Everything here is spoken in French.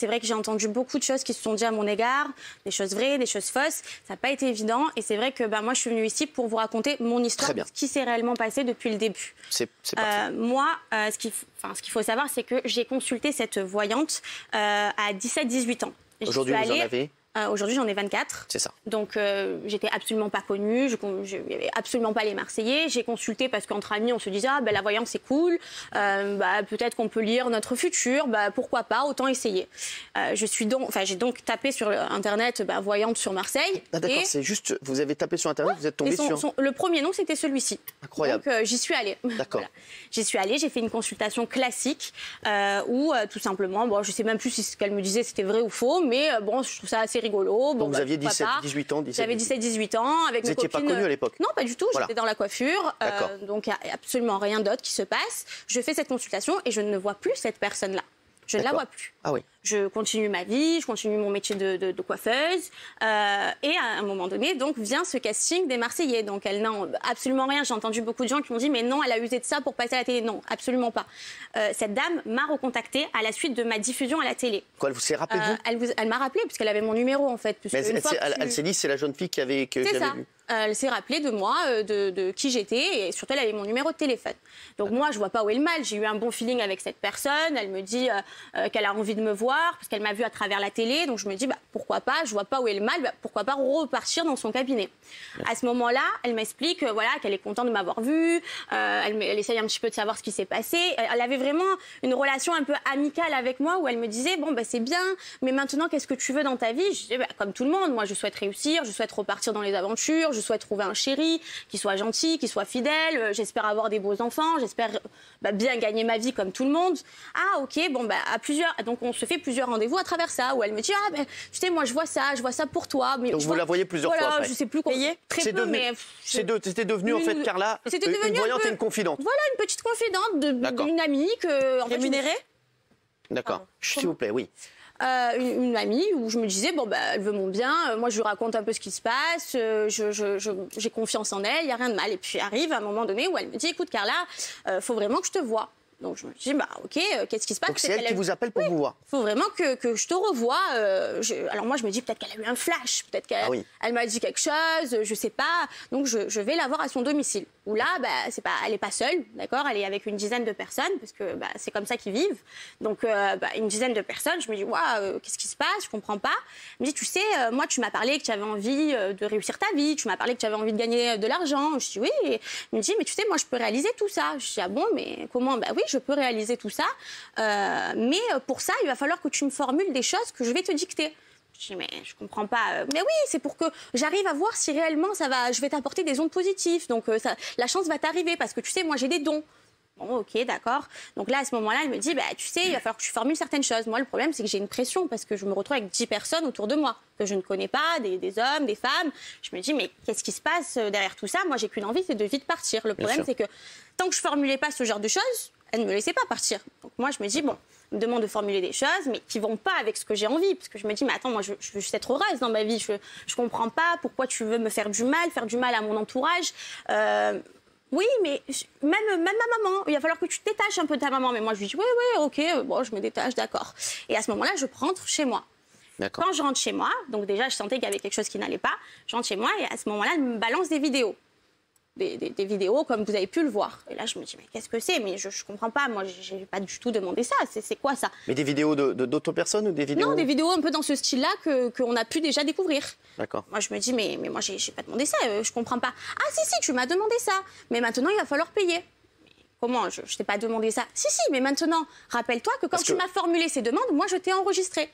C'est vrai que j'ai entendu beaucoup de choses qui se sont dites à mon égard, des choses vraies, des choses fausses. Ça n'a pas été évident. Et c'est vrai que moi, je suis venue ici pour vous raconter mon histoire, ce qui s'est réellement passé depuis le début. C'est parfait. Moi, ce qu'il faut savoir, c'est que j'ai consulté cette voyante à 17-18 ans. Aujourd'hui, vous en avez Aujourd'hui, j'en ai 24. C'est ça. Donc, j'étais absolument pas connue. Je n'y avait absolument pas les Marseillais. J'ai consulté parce qu'entre amis, on se disait la voyance, c'est cool. Peut-être qu'on peut lire notre futur. Pourquoi pas, autant essayer. J'ai donc tapé sur Internet voyante sur Marseille. Ah, d'accord, c'est juste, vous avez tapé sur Internet, vous êtes tombé sur... Le premier nom, c'était celui-ci. Incroyable. Donc, j'y suis allée. D'accord. Voilà. J'y suis allée, j'ai fait une consultation classique où, tout simplement, je sais même plus si ce qu'elle me disait, c'était vrai ou faux, mais je trouve ça assez rigolo. Donc vous aviez 17-18 ans, J'avais 17-18 ans. Avec vous n'étiez pas connue à l'époque? Non, pas du tout. J'étais dans la coiffure. Donc il n'y a absolument rien d'autre qui se passe. Je fais cette consultation et je ne vois plus cette personne-là. Je ne la vois plus. Ah oui. Je continue ma vie, je continue mon métier de coiffeuse. Et à un moment donné, donc, vient ce casting des Marseillais. Donc, elle n'a absolument rien. J'ai entendu beaucoup de gens qui m'ont dit « Mais non, elle a usé de ça pour passer à la télé. » Non, absolument pas. Cette dame m'a recontactée à la suite de ma diffusion à la télé. Quoi, elle vous s'est rappelé Elle m'a rappelé, puisqu'elle avait mon numéro, en fait. Mais elle s'est dit, c'est la jeune fille que j'avais vue. Elle s'est rappelée de moi, de qui j'étais, et surtout, elle avait mon numéro de téléphone. Donc moi, je vois pas où est le mal. J'ai eu un bon feeling avec cette personne. Elle me dit qu'elle a envie de me voir, parce qu'elle m'a vue à travers la télé. Donc je me dis, pourquoi pas, je vois pas où est le mal, pourquoi pas repartir dans son cabinet. À ce moment-là, elle m'explique qu'elle est contente de m'avoir vue. Elle essaye un petit peu de savoir ce qui s'est passé. Elle avait vraiment une relation un peu amicale avec moi, où elle me disait, c'est bien, mais maintenant, qu'est-ce que tu veux dans ta vie? Je disais, comme tout le monde, moi, je souhaite réussir, je souhaite repartir dans les aventures, je souhaite trouver un chéri qui soit gentil, qui soit fidèle. J'espère avoir des beaux enfants. J'espère bien gagner ma vie comme tout le monde. Ah, ok, à plusieurs. Donc, on se fait plusieurs rendez-vous à travers ça, où elle me dit, tu sais, moi, je vois ça pour toi. Mais donc, vous la voyez plusieurs fois après. Je sais plus combien. Très peu, mais. C'était devenu, en fait, Carla, une voyante et une confidente. Voilà, une petite confidente d'une amie que. Rémunérée? D'accord. S'il vous plaît, oui. Une amie où je me disais, elle veut mon bien, moi je lui raconte un peu ce qui se passe, j'ai confiance en elle, il n'y a rien de mal. Et puis arrive un moment donné où elle me dit, écoute Carla, faut vraiment que je te voie. Donc je me dis, ok, qu'est-ce qui se passe? Donc c'est elle qui vous appelle pour vous voir? Il faut vraiment que je te revoie. Alors moi je me dis, peut-être qu'elle a eu un flash, peut-être qu'elle elle m'a dit quelque chose, je sais pas. Donc je vais la voir à son domicile. Où là, elle n'est pas seule, d'accord? Elle est avec une dizaine de personnes, parce que c'est comme ça qu'ils vivent. Donc une dizaine de personnes, je me dis, qu'est-ce qui se passe? Je comprends pas. Elle me dit, tu sais, moi tu m'as parlé que tu avais envie de réussir ta vie, tu m'as parlé que tu avais envie de gagner de l'argent. Je dis oui. Et elle me dit, mais tu sais, moi je peux réaliser tout ça. Je dis, ah bon, mais comment? Oui, je peux réaliser tout ça, mais pour ça, il va falloir que tu me formules des choses que je vais te dicter. Je dis, mais je comprends pas. Mais oui, c'est pour que j'arrive à voir si réellement je vais t'apporter des ondes positives. Donc la chance va t'arriver, parce que tu sais, moi j'ai des dons. Bon, ok, d'accord. Donc là, à ce moment-là, elle me dit, tu sais, il va falloir que tu formules certaines choses. Moi, le problème, c'est que j'ai une pression, parce que je me retrouve avec 10 personnes autour de moi, que je ne connais pas, des hommes, des femmes. Je me dis, mais qu'est-ce qui se passe derrière tout ça? Moi, j'ai qu'une envie, c'est de vite partir. Le problème, c'est que tant que je formulais pas ce genre de choses, elle ne me laissait pas partir. Donc moi, je me dis, elle me demande de formuler des choses, mais qui vont pas avec ce que j'ai envie. Parce que je me dis, mais attends, moi, je veux juste être heureuse dans ma vie. Je comprends pas pourquoi tu veux me faire du mal à mon entourage. Oui, mais même ma maman, il va falloir que tu te détaches un peu de ta maman. Mais moi, je lui dis, oui, ok, je me détache, d'accord. Et à ce moment-là, je rentre chez moi. Quand je rentre chez moi, donc déjà, je sentais qu'il y avait quelque chose qui n'allait pas. Je rentre chez moi et à ce moment-là, elle me balance des vidéos. Des vidéos comme vous avez pu le voir. Et là, je me dis, mais qu'est-ce que c'est? Mais je comprends pas, moi, j'ai pas du tout demandé ça. C'est quoi ça? Mais des vidéos d'autres personnes ou des vidéos? Non, des vidéos un peu dans ce style-là qu'on a pu déjà découvrir. D'accord. Moi, je me dis, mais moi, j'ai pas demandé ça, je comprends pas. Ah, si, tu m'as demandé ça. Mais maintenant, il va falloir payer. Mais comment? Je t'ai pas demandé ça. Si, mais maintenant, rappelle-toi que quand tu m'as formulé ces demandes, moi, je t'ai enregistré.